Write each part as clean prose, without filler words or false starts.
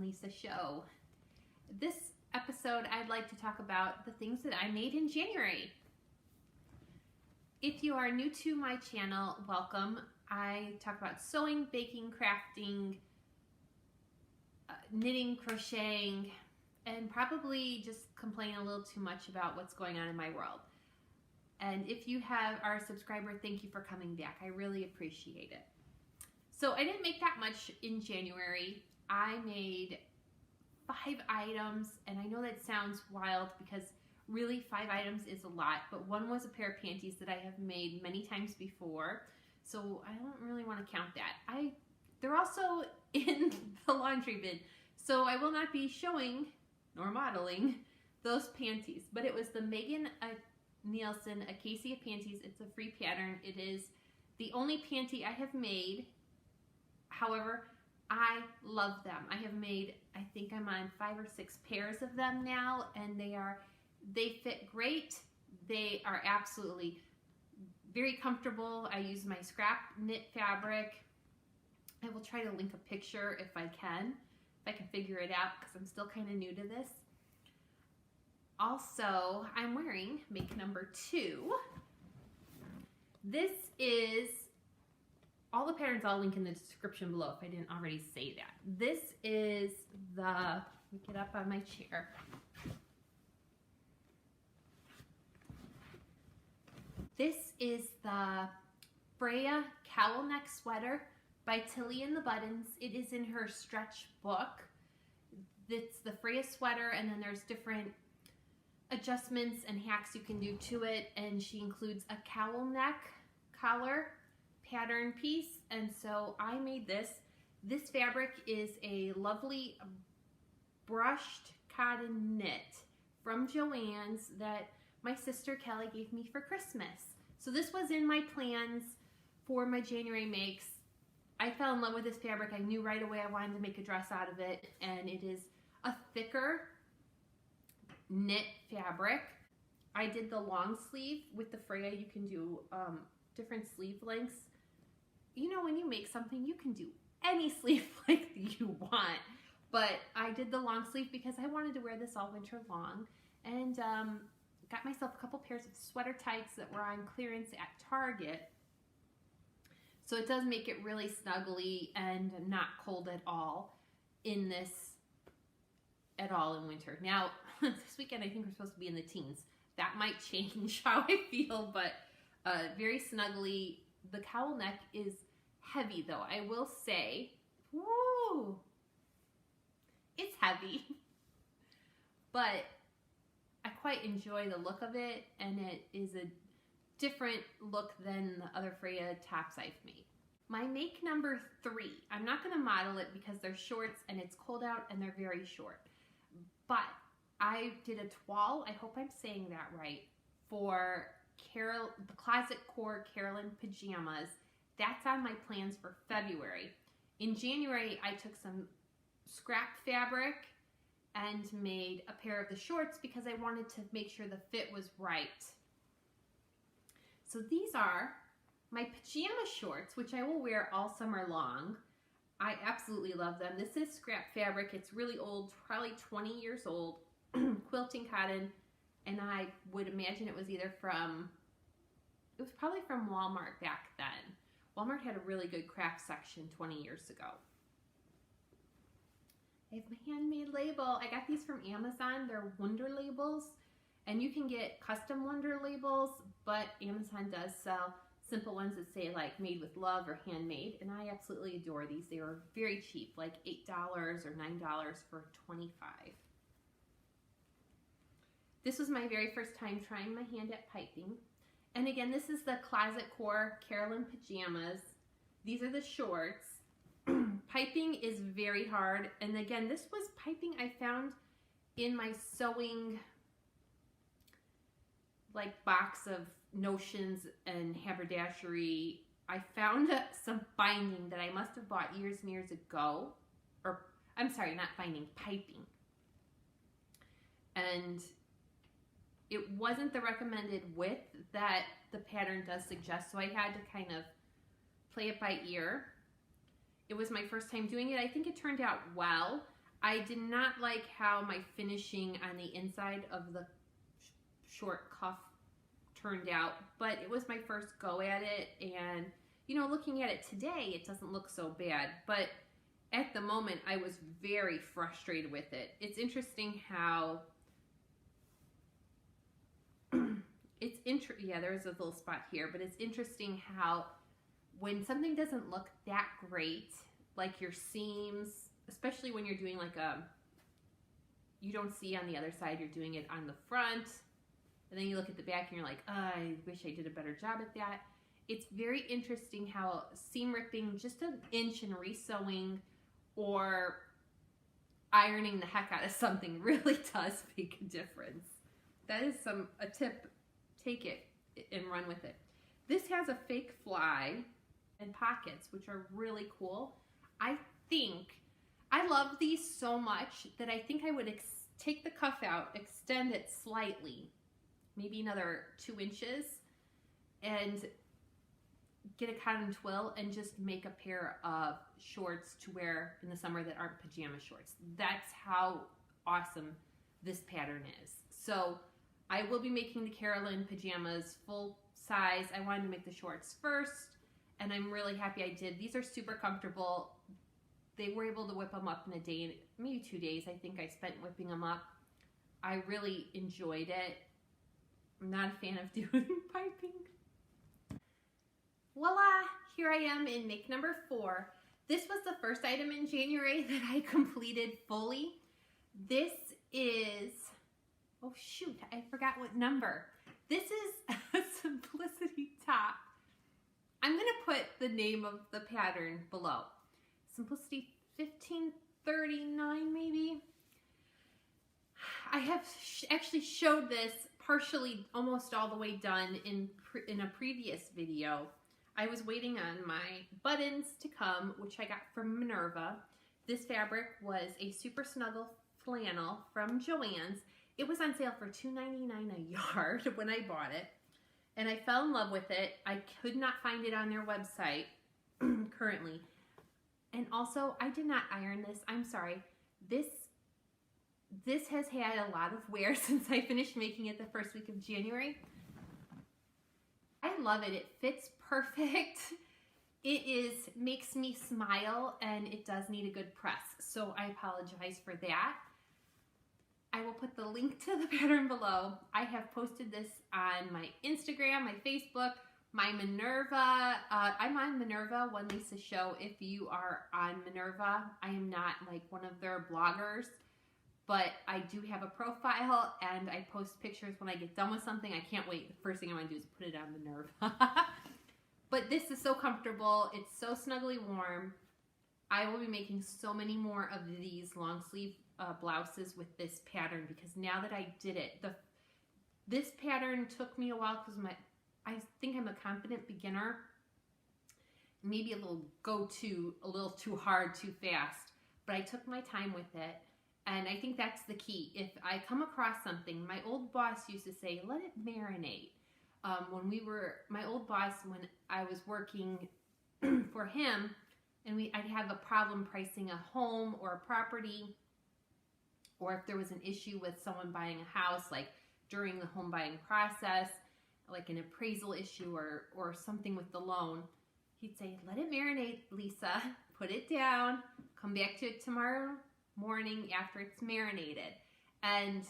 Lisa Show. This episode, I'd like to talk about the things that I made in January. If you are new to my channel, welcome. I talk about sewing, baking, crafting, knitting, crocheting, and probably just complain a little too much about what's going on in my world. And if you are a subscriber, thank you for coming back. I really appreciate it. So I didn't make that much in January. I made 5 items, and I know that sounds wild because really 5 items is a lot, but one was a pair of panties that I have made many times before, so I don't really want to count that. They're also in the laundry bin, so I will not be showing nor modeling those panties, but it was the Megan Nielsen Acacia panties. It's a free pattern. It is the only panty I have made. However, I love them. I have made, I think I'm on 5 or 6 pairs of them now, and they fit great. They are absolutely very comfortable. I use my scrap knit fabric. I will try to link a picture if I can figure it out, because I'm still kind of new to this. Also, I'm wearing make number 2. This is, all the patterns I'll link in the description below if I didn't already say that. This is let me get up on my chair. This is the Freya Cowl Neck Sweater by Tilly and the Buttons. It is in her stretch book. It's the Freya sweater, and then there's different adjustments and hacks you can do to it, and she includes a cowl neck collar pattern piece, and so I made this. This fabric is a lovely brushed cotton knit from Joann's that my sister Kelly gave me for Christmas. So this was in my plans for my January makes. I fell in love with this fabric. I knew right away I wanted to make a dress out of it, and it is a thicker knit fabric. I did the long sleeve with the Freya. You can do different sleeve lengths. You know, when you make something, you can do any sleeve length you want, but I did the long sleeve because I wanted to wear this all winter long, and got myself a couple pairs of sweater tights that were on clearance at Target. So it does make it really snuggly and not cold at all in this in winter. Now, this weekend I think we're supposed to be in the teens. That might change how I feel, but very snuggly. The cowl neck is heavy though. I will say, woo, it's heavy, but I quite enjoy the look of it, and it is a different look than the other Freya tops I've made. My make number 3, I'm not going to model it because they're shorts and it's cold out and they're very short, but I did a toile, I hope I'm saying that right, for the Closet Core Carolyn pajamas. That's on my plans for February. In January, I took some scrap fabric and made a pair of the shorts because I wanted to make sure the fit was right. So these are my pajama shorts, which I will wear all summer long. I absolutely love them. This is scrap fabric. It's really old, probably 20 years old, quilting cotton, and I would imagine it was probably from Walmart back then. Walmart had a really good craft section 20 years ago. I have my handmade label. I got these from Amazon. They're Wonder labels, and you can get custom Wonder labels, but Amazon does sell simple ones that say like made with love or handmade, and I absolutely adore these. They are very cheap, like $8 or $9 for 25. This was my very first time trying my hand at piping. And again, this is the Closet Core Carolyn pajamas. These are the shorts. Piping is very hard, and again, this was piping I found in my sewing box of notions and haberdashery. I found some binding that I must have bought years and years ago, or I'm sorry, not binding, piping, and it wasn't the recommended width that the pattern does suggest, so I had to kind of play it by ear. It was my first time doing it. I think it turned out well. I did not like how my finishing on the inside of the short cuff turned out, but it was my first go at it, and you know, looking at it today, it doesn't look so bad, but at the moment I was very frustrated with it. It's interesting how yeah, there's a little spot here, but it's interesting how when something doesn't look that great, like your seams, especially when you're doing like you don't see on the other side, you're doing it on the front, and then you look at the back and you're like, oh, I wish I did a better job at that. It's very interesting how seam ripping just an inch and resewing or ironing the heck out of something really does make a difference. That is a tip. Take it and run with it. This has a fake fly and pockets, which are really cool. I love these so much that I think I would take the cuff out, extend it slightly, maybe another 2 inches, and get a cotton twill and just make a pair of shorts to wear in the summer that aren't pajama shorts. That's how awesome this pattern is. So I will be making the Carolyn pajamas full size. I wanted to make the shorts first, and I'm really happy I did. These are super comfortable. They were able to whip them up in a day, maybe 2 days I think I spent whipping them up. I really enjoyed it. I'm not a fan of doing piping. Voila, here I am in make number 4. This was the first item in January that I completed fully. This is, oh shoot, I forgot what number. This is a Simplicity top. I'm gonna put the name of the pattern below. Simplicity 1539 maybe. I have actually showed this partially almost all the way done in a previous video. I was waiting on my buttons to come, which I got from Minerva. This fabric was a super snuggle flannel from Joann's. It was on sale for $2.99 a yard when I bought it, and I fell in love with it. I could not find it on their website currently. And also, I did not iron this. I'm sorry. This has had a lot of wear since I finished making it the first week of January. I love it. It fits perfect. It makes me smile, and it does need a good press. So I apologize for that. I will put the link to the pattern below. I have posted this on my Instagram, my Facebook, my Minerva. I'm on Minerva, One Lisa Show. If you are on Minerva, I am not like one of their bloggers, but I do have a profile, and I post pictures when I get done with something. I can't wait. The first thing I'm going to do is put it on Minerva. But this is so comfortable. It's so snuggly warm. I will be making so many more of these long sleeve blouses with this pattern, because now that I did it, this pattern took me a while because I think I'm a confident beginner. Maybe a little a little too hard, too fast, but I took my time with it. And I think that's the key. If I come across something, my old boss used to say, let it marinate. My old boss, when I was working for him, and I'd have a problem pricing a home or a property, or if there was an issue with someone buying a house, like during the home buying process, like an appraisal issue or something with the loan, he'd say, let it marinate, Lisa, put it down, come back to it tomorrow morning after it's marinated. And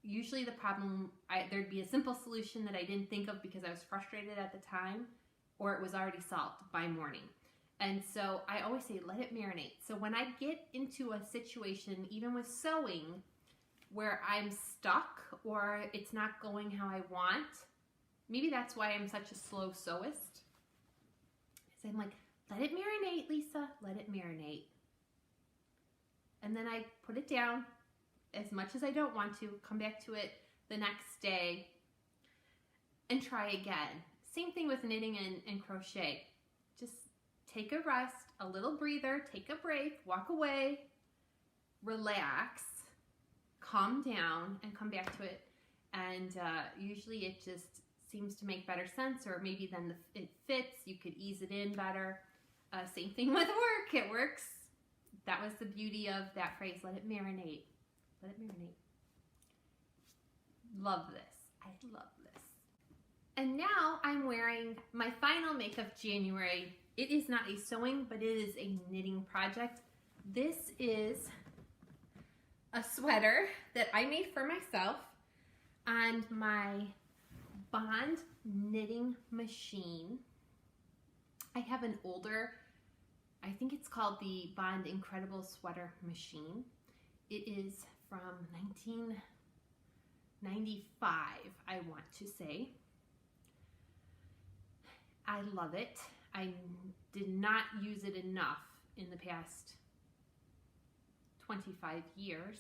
usually the problem, there'd be a simple solution that I didn't think of because I was frustrated at the time, or it was already solved by morning. And so I always say, let it marinate. So when I get into a situation, even with sewing, where I'm stuck or it's not going how I want, maybe that's why I'm such a slow sewist. So I'm like, let it marinate, Lisa, let it marinate. And then I put it down as much as I don't want to, come back to it the next day and try again. Same thing with knitting and crochet. Just take a rest, a little breather, take a break, walk away, relax, calm down, and come back to it. And usually it just seems to make better sense, or maybe then it fits, you could ease it in better. Same thing with work. It works that was the beauty of that phrase, let it marinate. Let it marinate. Love this. I love this. And now I'm wearing my final make of January. It is not a sewing, but it is a knitting project. This is a sweater that I made for myself on my Bond knitting machine. I have an older, I think it's called the Bond Incredible Sweater Machine. It is from 1995, I want to say. I love it. I did not use it enough in the past 25 years.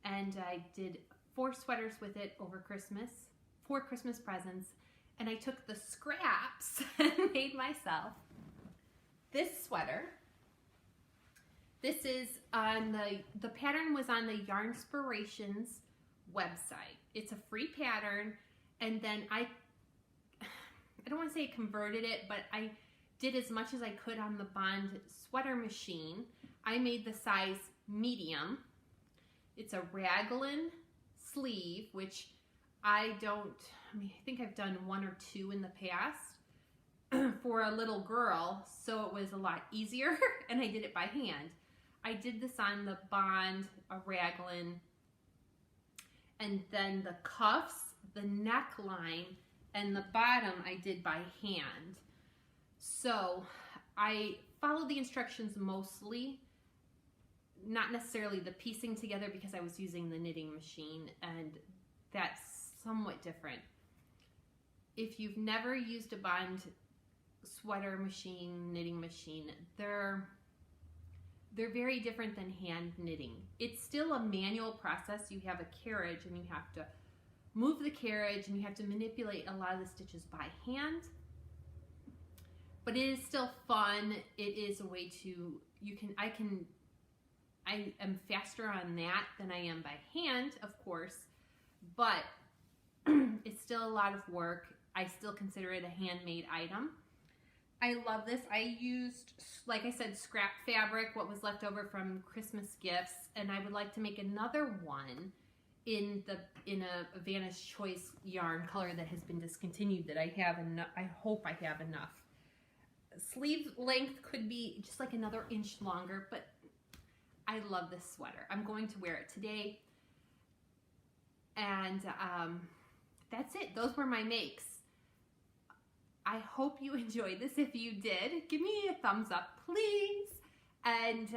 And I did 4 sweaters with it over Christmas, 4 Christmas presents, and I took the scraps and made myself this sweater. This is on the pattern was on the Yarnspirations website. It's a free pattern, and then I don't want to say converted it, but I did as much as I could on the Bond sweater machine. I made the size medium. It's a raglan sleeve, which I think I've done 1 or 2 in the past for a little girl, so it was a lot easier, and I did it by hand. I did this on the Bond, a raglan, and then the cuffs, the neckline, and the bottom I did by hand. So I followed the instructions mostly, not necessarily the piecing together because I was using the knitting machine, and that's somewhat different. If you've never used a Bond sweater machine, knitting machine, they're very different than hand knitting. It's still a manual process. You have a carriage and you have to move the carriage and you have to manipulate a lot of the stitches by hand, but it is still fun. It is a way to, I am faster on that than I am by hand, of course, but it's still a lot of work. I still consider it a handmade item. I love this. I used, like I said, scrap fabric, what was left over from Christmas gifts, and I would like to make another one in a Vanna's Choice yarn color that has been discontinued that I have enough. I hope I have enough. Sleeve length could be just like another inch longer, but I love this sweater. I'm going to wear it today, and that's it. Those were my makes. I hope you enjoyed this. If you did, give me a thumbs up, please, and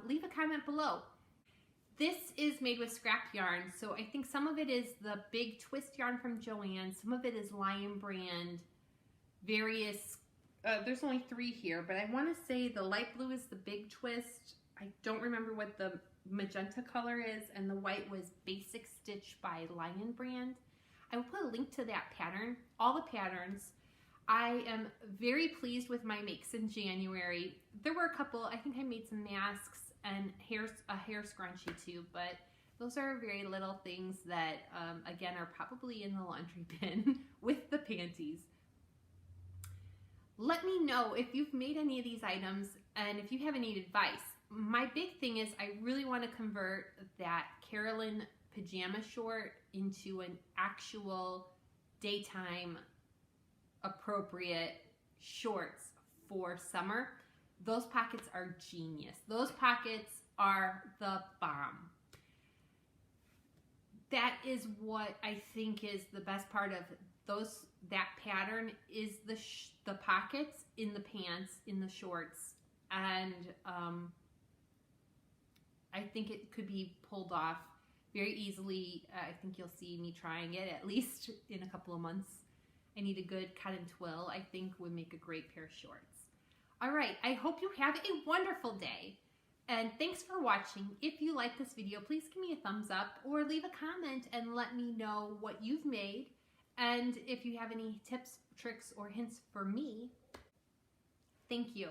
leave a comment below. This is made with scrap yarn, so I think some of it is the big twist yarn from Joann's, some of it is Lion Brand, various, there's only 3 here, but I want to say the light blue is the big twist. I don't remember what the magenta color is, and the white was Basic Stitch by Lion Brand. I will put a link to that pattern, all the patterns. I am very pleased with my makes in January. There were a couple, I think I made some masks and a hair scrunchie too, but those are very little things that, again, are probably in the laundry bin with the panties. Let me know if you've made any of these items and if you have any advice. My big thing is I really want to convert that Carolyn pajama short into an actual daytime appropriate shorts for summer. Those pockets are genius. Those pockets are the bomb. That is what I think is the best part of that pattern is the pockets in the pants, in the shorts, and I think it could be pulled off very easily. I think you'll see me trying it at least in a couple of months. I need a good cut and twill, I think would make a great pair of shorts. All right, I hope you have a wonderful day, and thanks for watching. If you like this video, please give me a thumbs up or leave a comment and let me know what you've made, and if you have any tips, tricks, or hints for me. Thank you.